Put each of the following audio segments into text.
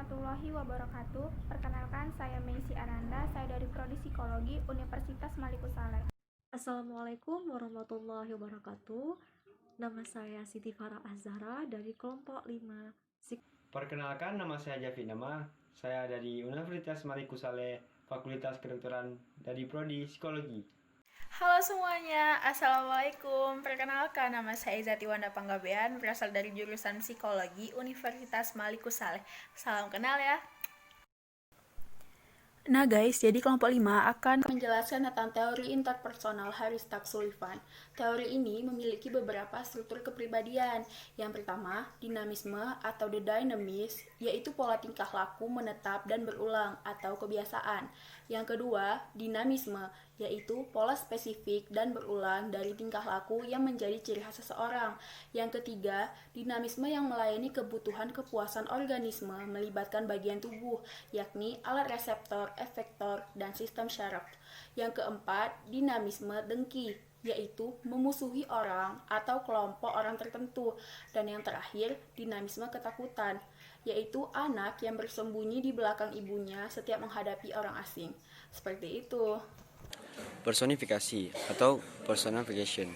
warahmatullahi wabarakatuh. Perkenalkan, saya Meisi Ananda, saya dari Prodi Psikologi Universitas Maliku Saleh. Assalamualaikum warahmatullahi wabarakatuh. Nama saya Siti Farah Azhara dari kelompok 5. Perkenalkan, nama saya Javi Nama. Saya dari Universitas Maliku Saleh, Fakultas Kedokteran dari Prodi Psikologi. Halo semuanya, Assalamualaikum. Perkenalkan, nama saya Izati Wanda Panggabean, berasal dari jurusan Psikologi Universitas Maliku Saleh. Salam kenal ya. Nah guys, jadi kelompok 5 akan menjelaskan tentang teori interpersonal Harris Tuck Sullivan. Teori ini memiliki beberapa struktur kepribadian. Yang pertama, dinamisme atau the dynamics, yaitu pola tingkah laku menetap dan berulang atau kebiasaan. Yang kedua, dinamisme, yaitu pola spesifik dan berulang dari tingkah laku yang menjadi ciri khas seseorang. Yang ketiga, dinamisme yang melayani kebutuhan kepuasan organisme melibatkan bagian tubuh, yakni alat reseptor, efektor, dan sistem syaraf. Yang keempat, dinamisme dengki, yaitu memusuhi orang atau kelompok orang tertentu. Dan yang terakhir, dinamisme ketakutan, yaitu anak yang bersembunyi di belakang ibunya setiap menghadapi orang asing. Seperti itu. Personifikasi atau personification.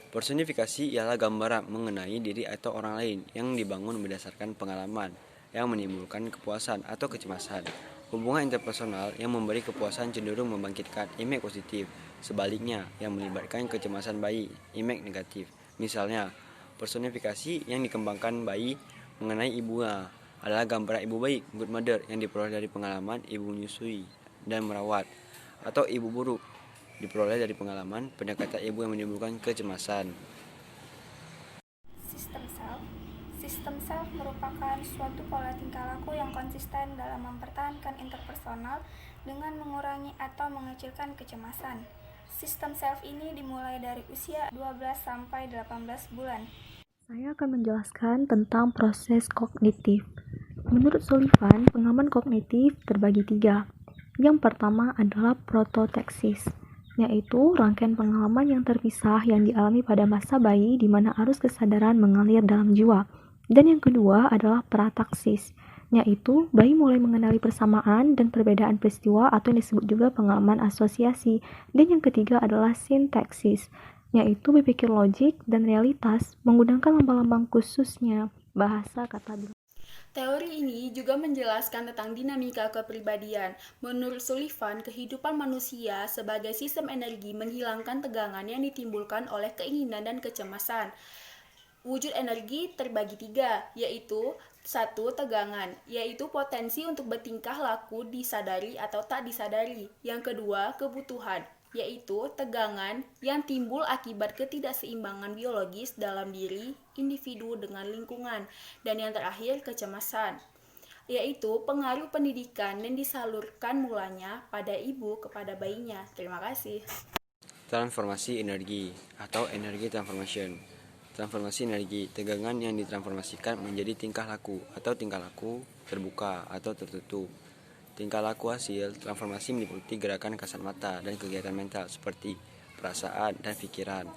Personifikasi ialah gambaran mengenai diri atau orang lain yang dibangun berdasarkan pengalaman yang menimbulkan kepuasan atau kecemasan. Hubungan interpersonal yang memberi kepuasan cenderung membangkitkan image positif. Sebaliknya, yang melibatkan kecemasan bayi, image negatif. Misalnya, personifikasi yang dikembangkan bayi mengenai ibunya adalah gambaran ibu baik, good mother, yang diperoleh dari pengalaman ibu menyusui dan merawat, atau ibu buruk diperoleh dari pengalaman pendekatan ibu yang menimbulkan kecemasan. Sistem self merupakan suatu pola tingkah laku yang konsisten dalam mempertahankan interpersonal dengan mengurangi atau mengecilkan kecemasan. Sistem self ini dimulai dari usia 12 sampai 18 bulan. Saya akan menjelaskan tentang proses kognitif. Menurut Sullivan, pengaman kognitif terbagi 3. Yang pertama adalah prototeksis, yaitu rangkaian pengalaman yang terpisah yang dialami pada masa bayi di mana arus kesadaran mengalir dalam jiwa. Dan yang kedua adalah prataksis, yaitu bayi mulai mengenali persamaan dan perbedaan peristiwa atau yang disebut juga pengalaman asosiasi. Dan yang ketiga adalah sintaksis, yaitu berpikir logik dan realitas menggunakan lambang-lambang khususnya bahasa kata bilang. Teori ini juga menjelaskan tentang dinamika kepribadian. Menurut Sullivan, kehidupan manusia sebagai sistem energi menghilangkan tegangan yang ditimbulkan oleh keinginan dan kecemasan. Wujud energi terbagi 3, yaitu 1. Tegangan, yaitu potensi untuk bertingkah laku disadari atau tak disadari. Yang kedua, kebutuhan, yaitu tegangan yang timbul akibat ketidakseimbangan biologis dalam diri individu dengan lingkungan. Dan yang terakhir, kecemasan, yaitu pengaruh pendidikan yang disalurkan mulanya pada ibu kepada bayinya. Terima kasih. Transformasi energi atau energi transformation. Transformasi energi, tegangan yang ditransformasikan menjadi tingkah laku atau tingkah laku terbuka atau tertutup. Tingkah laku hasil transformasi meliputi gerakan kasat mata dan kegiatan mental seperti perasaan dan pikiran,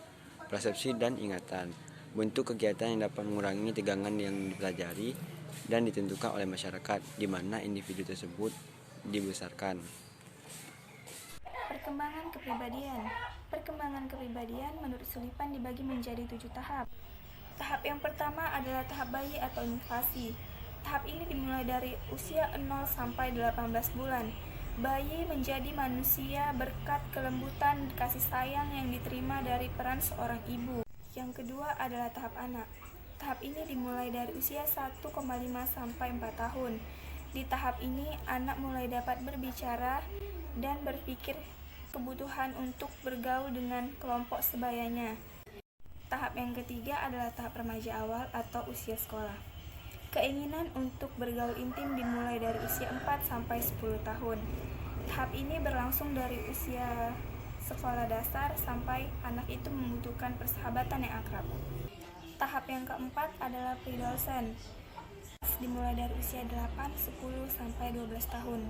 persepsi dan ingatan. Bentuk kegiatan yang dapat mengurangi tegangan yang dipelajari dan ditentukan oleh masyarakat di mana individu tersebut dibesarkan. Perkembangan kepribadian menurut Sullivan dibagi menjadi 7 tahap. Tahap yang pertama adalah tahap bayi atau infasi. Tahap ini dimulai dari usia 0 sampai 18 bulan. Bayi menjadi manusia berkat kelembutan kasih sayang yang diterima dari peran seorang ibu. Yang kedua adalah tahap anak. Tahap ini dimulai dari usia 1,5 sampai 4 tahun. Di tahap ini, anak mulai dapat berbicara dan berpikir kebutuhan untuk bergaul dengan kelompok sebayanya. Tahap yang ketiga adalah tahap remaja awal atau usia sekolah. Keinginan untuk bergaul intim dimulai dari usia 4 sampai 10 tahun. Tahap ini berlangsung dari usia sekolah dasar sampai anak itu membutuhkan persahabatan yang akrab. Tahap yang keempat adalah pre-adolescent. Dimulai dari usia 8, 10 sampai 12 tahun.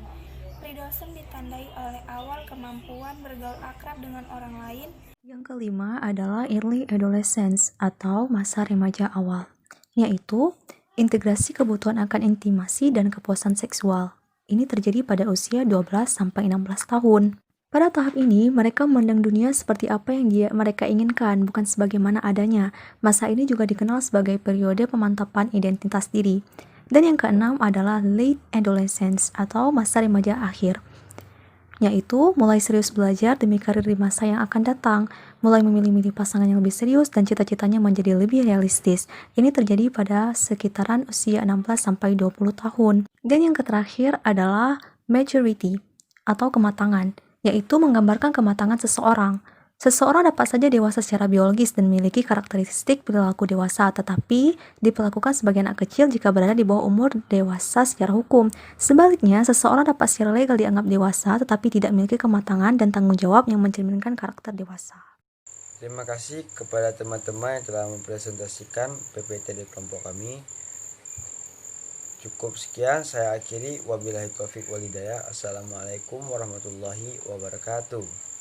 Pre-adolescent ditandai oleh awal kemampuan bergaul akrab dengan orang lain. Yang kelima adalah early adolescence atau masa remaja awal, yaitu Integrasi kebutuhan akan intimasi dan kepuasan seksual. Ini terjadi pada usia 12-16 tahun. Pada tahap ini, mereka memandang dunia seperti apa yang mereka inginkan, bukan sebagaimana adanya. Masa ini juga dikenal sebagai periode pemantapan identitas diri. Dan yang keenam adalah late adolescence atau masa remaja akhir, yaitu mulai serius belajar demi karir di masa yang akan datang, mulai memilih-milih pasangan yang lebih serius dan cita-citanya menjadi lebih realistis. Ini terjadi pada sekitaran usia 16-20 tahun. Dan yang terakhir adalah maturity atau kematangan, yaitu menggambarkan kematangan seseorang. Seseorang dapat saja dewasa secara biologis dan memiliki karakteristik perilaku dewasa, tetapi diperlakukan sebagai anak kecil jika berada di bawah umur dewasa secara hukum. Sebaliknya, seseorang dapat secara legal dianggap dewasa, tetapi tidak memiliki kematangan dan tanggung jawab yang mencerminkan karakter dewasa. Terima kasih kepada teman-teman yang telah mempresentasikan PPT di kelompok kami. Cukup sekian, saya akhiri. Wabillahi taufiq walhidayah. Assalamualaikum warahmatullahi wabarakatuh.